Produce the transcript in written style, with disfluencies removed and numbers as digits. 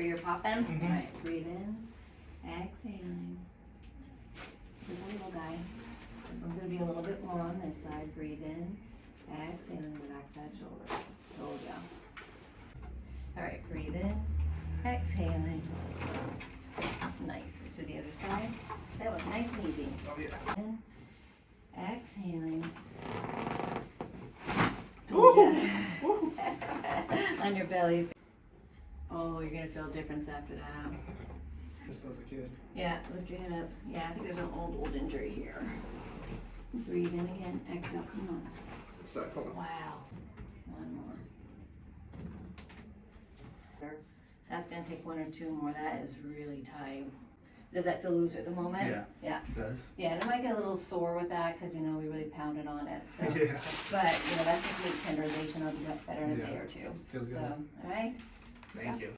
for your popping? All right, breathe in, exhaling. This little guy. This one's gonna be a little bit more on this side. Breathe in, exhaling, relax that shoulder. Told ya. All right, breathe in, exhaling. Nice. Let's do the other side. That was nice and easy. Oh yeah. In, exhaling. Woo! On your belly. Oh, you're gonna feel a difference after that. This was a kid. Yeah, lift your head up. Yeah, I think there's an old injury here. Breathe in again. Exhale. Come on. So, hold on. Wow. One more. That's gonna take one or two more. That is really tight. Does that feel loose at the moment? Yeah. Yeah. It does. Yeah, and it might get a little sore with that because you know we really pounded on it. So, Yeah. but you know that's just meat tenderization. I'll do that better in a Yeah. day or two. Feels So, good. all right. Thank you.